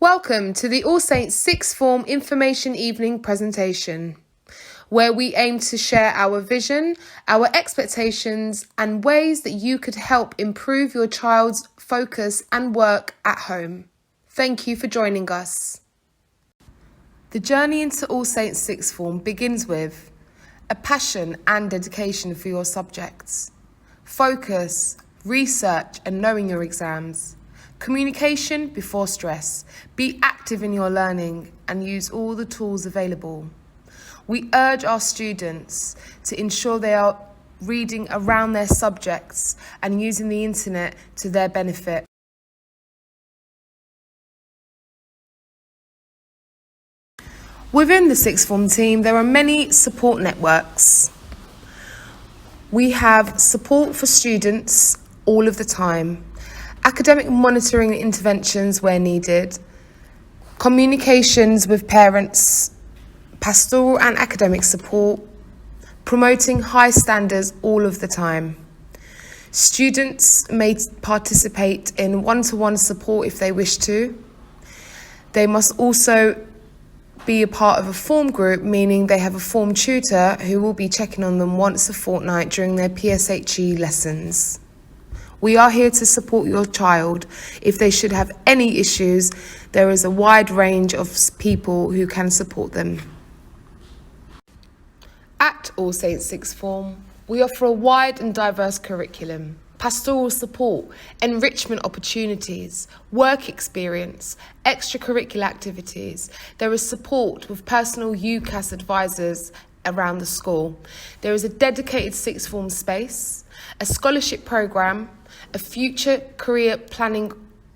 Welcome to the All Saints Sixth Form Information Evening presentation, where we aim to share our vision, our expectations, and ways that you could help improve your child's focus and work at home. Thank you for joining us. The journey into All Saints Sixth Form begins with a passion and dedication for your subjects, focus, research, and knowing your exams. Communication before stress. Be active in your learning and use all the tools available. We urge our students to ensure they are reading around their subjects and using the internet to their benefit. Within the sixth form team, there are many support networks. We have support for students all of the time, academic monitoring and interventions where needed, communications with parents, pastoral and academic support, promoting high standards all of the time. Students may participate in one-to-one support if they wish to. They must also be a part of a form group, meaning they have a form tutor who will be checking on them once a fortnight during their PSHE lessons. We are here to support your child. If they should have any issues, there is a wide range of people who can support them. At All Saints Sixth Form, we offer a wide and diverse curriculum, pastoral support, enrichment opportunities, work experience, extracurricular activities. There is support with personal UCAS advisors around the school. There is a dedicated sixth form space, a scholarship programme, a future career planning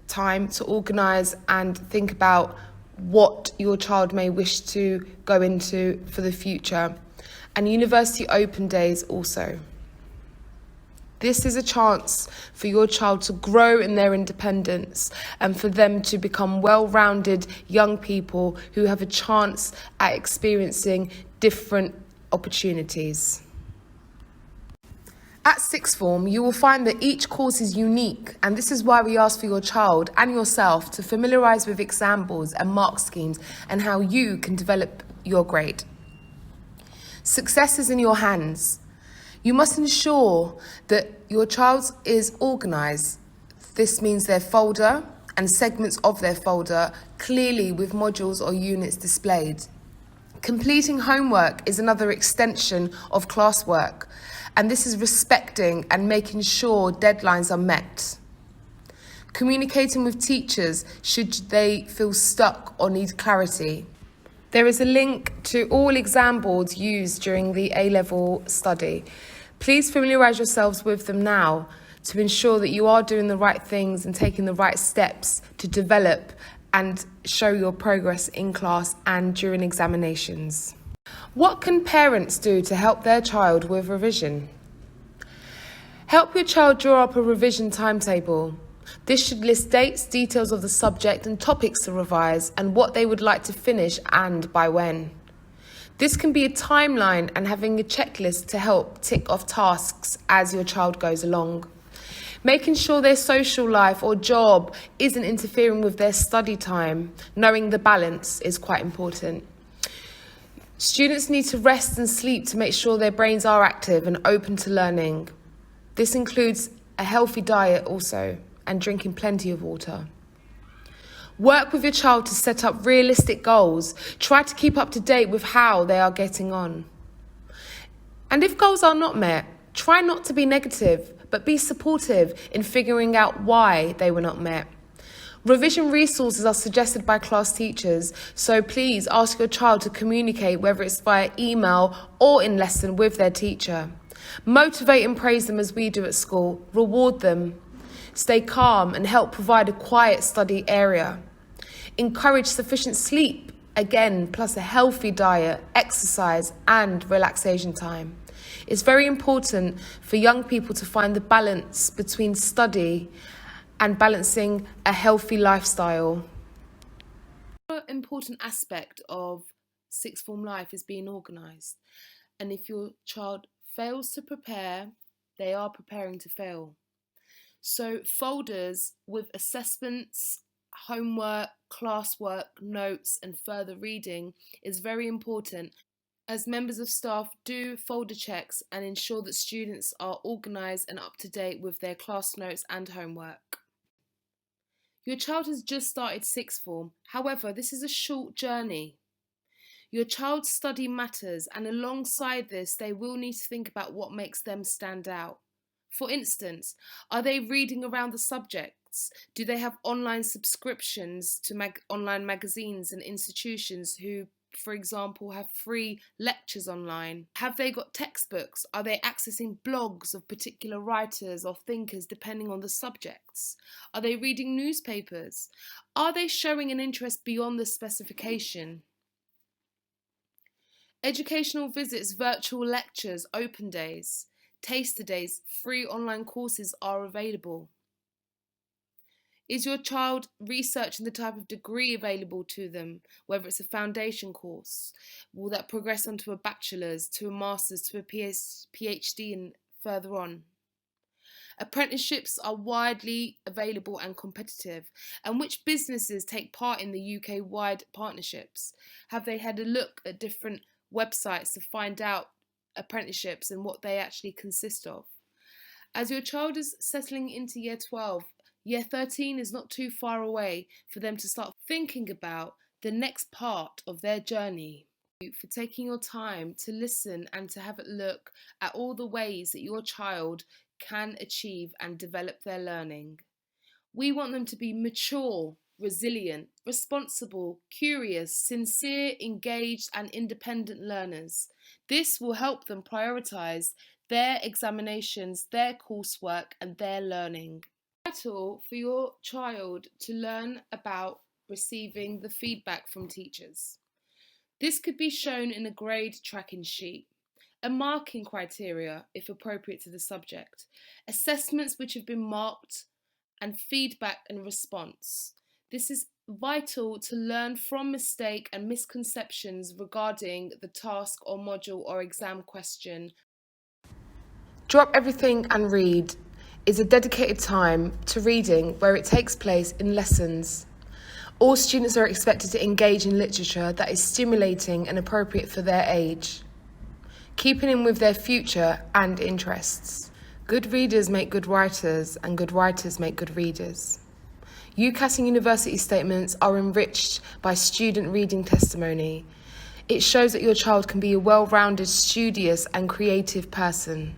time to organise and think about what your child may wish to go into for the future, and university open days also. This is a chance for your child to grow in their independence and for them to become well-rounded young people who have a chance at experiencing different opportunities. At sixth form, you will find that each course is unique, and this is why we ask for your child and yourself to familiarise with exam boards and mark schemes and how you can develop your grade. Success is in your hands. You must ensure that your child is organised. This means their folder and segments of their folder clearly with modules or units displayed. Completing homework is another extension of classwork, and this is respecting and making sure deadlines are met. Communicating with teachers should they feel stuck or need clarity. There is a link to all exam boards used during the A-level study. Please familiarise yourselves with them now to ensure that you are doing the right things and taking the right steps to develop and show your progress in class and during examinations. What can parents do to help their child with revision? Help your child draw up a revision timetable. This should list dates, details of the subject and topics to revise, and what they would like to finish and by when. This can be a timeline and having a checklist to help tick off tasks as your child goes along. Making sure their social life or job isn't interfering with their study time, knowing the balance is quite important. Students need to rest and sleep to make sure their brains are active and open to learning. This includes a healthy diet also, and drinking plenty of water. Work with your child to set up realistic goals. Try to keep up to date with how they are getting on. And if goals are not met, try not to be negative, but be supportive in figuring out why they were not met. Revision resources are suggested by class teachers, so please ask your child to communicate, whether it's via email or in lesson, with their teacher. Motivate and praise them as we do at school. Reward them. Stay calm and help provide a quiet study area. Encourage sufficient sleep, again, plus a healthy diet, exercise and relaxation time. It's very important for young people to find the balance between study and balancing a healthy lifestyle. Another important aspect of sixth form life is being organised. And if your child fails to prepare, they are preparing to fail. So folders with assessments, homework, classwork, notes, and further reading is very important, as members of staff do folder checks and ensure that students are organised and up to date with their class notes and homework. Your child has just started sixth form, however, this is a short journey. Your child's study matters, and alongside this, they will need to think about what makes them stand out. For instance, are they reading around the subjects? Do they have online subscriptions to online magazines and institutions who, for example, have free lectures online? Have they got textbooks? Are they accessing blogs of particular writers or thinkers depending on the subjects? Are they reading newspapers? Are they showing an interest beyond the specification? Educational visits, virtual lectures, open days, taster days, free online courses are available. Is your child researching the type of degree available to them, whether it's a foundation course? Will that progress onto a bachelor's, to a master's, to a PhD and further on? Apprenticeships are widely available and competitive. And which businesses take part in the UK-wide partnerships? Have they had a look at different websites to find out apprenticeships and what they actually consist of? As your child is settling into year 12, year 13 is not too far away for them to start thinking about the next part of their journey. For taking your time to listen and to have a look at all the ways that your child can achieve and develop their learning. We want them to be mature, resilient, responsible, curious, sincere, engaged and independent learners. This will help them prioritise their examinations, their coursework and their learning. It's vital for your child to learn about receiving the feedback from teachers. This could be shown in a grade tracking sheet, a marking criteria if appropriate to the subject, assessments which have been marked, and feedback and response. This is vital to learn from mistake and misconceptions regarding the task or module or exam question. Drop Everything and Read is a dedicated time to reading where it takes place in lessons. All students are expected to engage in literature that is stimulating and appropriate for their age, keeping in with their future and interests. Good readers make good writers, and good writers make good readers. UCAS and university statements are enriched by student reading testimony. It shows that your child can be a well-rounded, studious and creative person.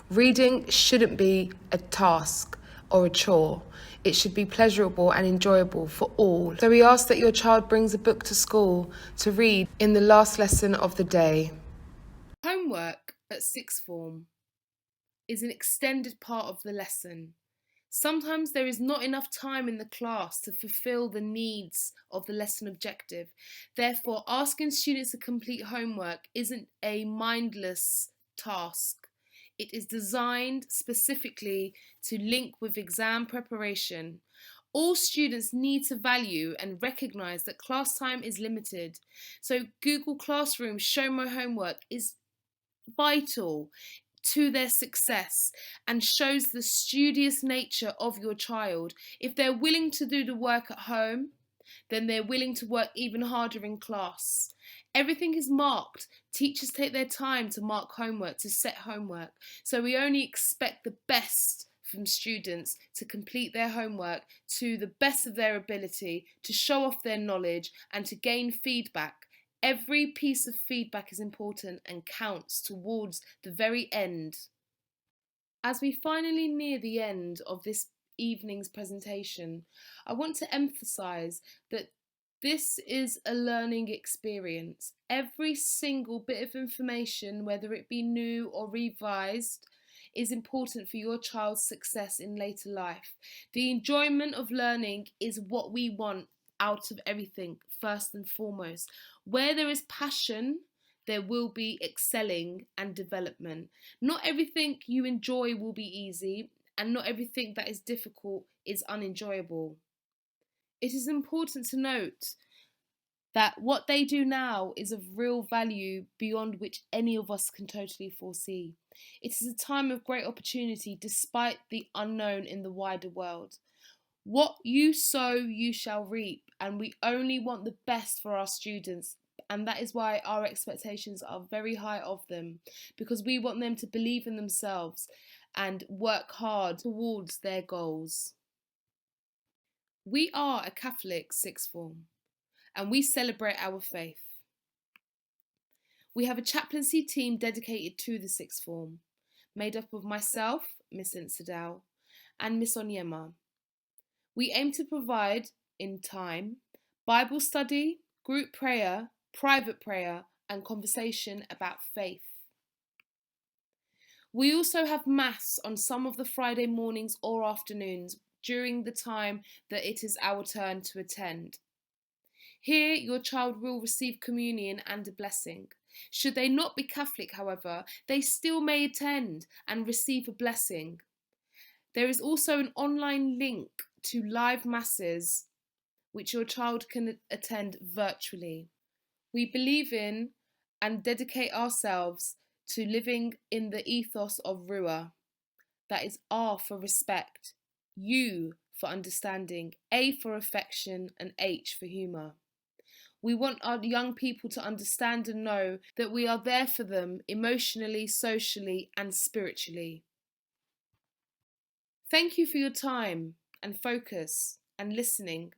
Reading shouldn't be a task or a chore. It should be pleasurable and enjoyable for all. So we ask that your child brings a book to school to read in the last lesson of the day. Homework at sixth form is an extended part of the lesson. Sometimes there is not enough time in the class to fulfill the needs of the lesson objective. Therefore, asking students to complete homework isn't a mindless task. It is designed specifically to link with exam preparation. All students need to value and recognise that class time is limited. So Google Classroom Show My Homework is vital to their success and shows the studious nature of your child. If they're willing to do the work at home, then they're willing to work even harder in class. Everything is marked. Teachers take their time to mark homework, to set homework. So we only expect the best from students to complete their homework to the best of their ability, to show off their knowledge and to gain feedback. Every piece of feedback is important and counts towards the very end. As we finally near the end of this evening's presentation, I want to emphasise that this is a learning experience. Every single bit of information, whether it be new or revised, is important for your child's success in later life. The enjoyment of learning is what we want out of everything, first and foremost. Where there is passion, there will be excelling and development. Not everything you enjoy will be easy, and not everything that is difficult is unenjoyable. It is important to note that what they do now is of real value beyond which any of us can totally foresee. It is a time of great opportunity despite the unknown in the wider world. What you sow, you shall reap, and we only want the best for our students. And that is why our expectations are very high of them, because we want them to believe in themselves and work hard towards their goals. We are a Catholic sixth form, and we celebrate our faith. We have a chaplaincy team dedicated to the sixth form, made up of myself, Miss Insadal, and Miss Onyema. We aim to provide, in time, Bible study, group prayer, private prayer, and conversation about faith. We also have Mass on some of the Friday mornings or afternoons during the time that it is our turn to attend. Here, your child will receive communion and a blessing. Should they not be Catholic, however, they still may attend and receive a blessing. There is also an online link to live masses which your child can attend virtually. We believe in and dedicate ourselves to living in the ethos of Rua. That is R for respect, U for understanding, A for affection, and H for humour. We want our young people to understand and know that we are there for them emotionally, socially, and spiritually. Thank you for your time and focus and listening.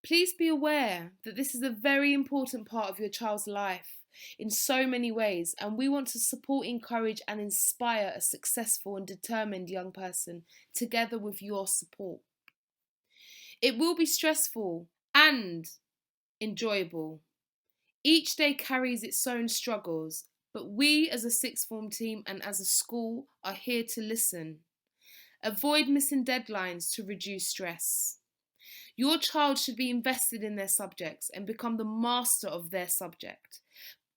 Please be aware that this is a very important part of your child's life in so many ways, and we want to support, encourage, and inspire a successful and determined young person together with your support. It will be stressful and enjoyable. Each day carries its own struggles, but we as a sixth form team and as a school are here to listen. Avoid missing deadlines to reduce stress. Your child should be invested in their subjects and become the master of their subject.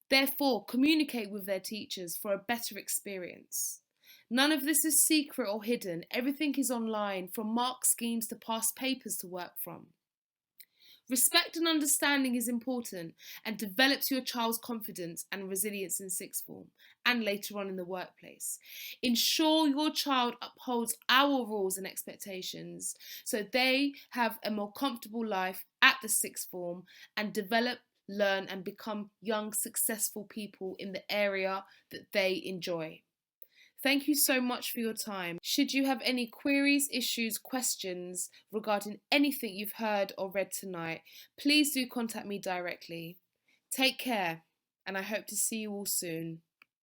Therefore, communicate with their teachers for a better experience. None of this is secret or hidden. Everything is online, from mark schemes to past papers to work from. Respect and understanding is important and develops your child's confidence and resilience in sixth form and later on in the workplace. Ensure your child upholds our rules and expectations so they have a more comfortable life at the sixth form and develop, learn, and become young, successful people in the area that they enjoy. Thank you so much for your time. Should you have any queries, issues, questions regarding anything you've heard or read tonight, please do contact me directly. Take care, and I hope to see you all soon.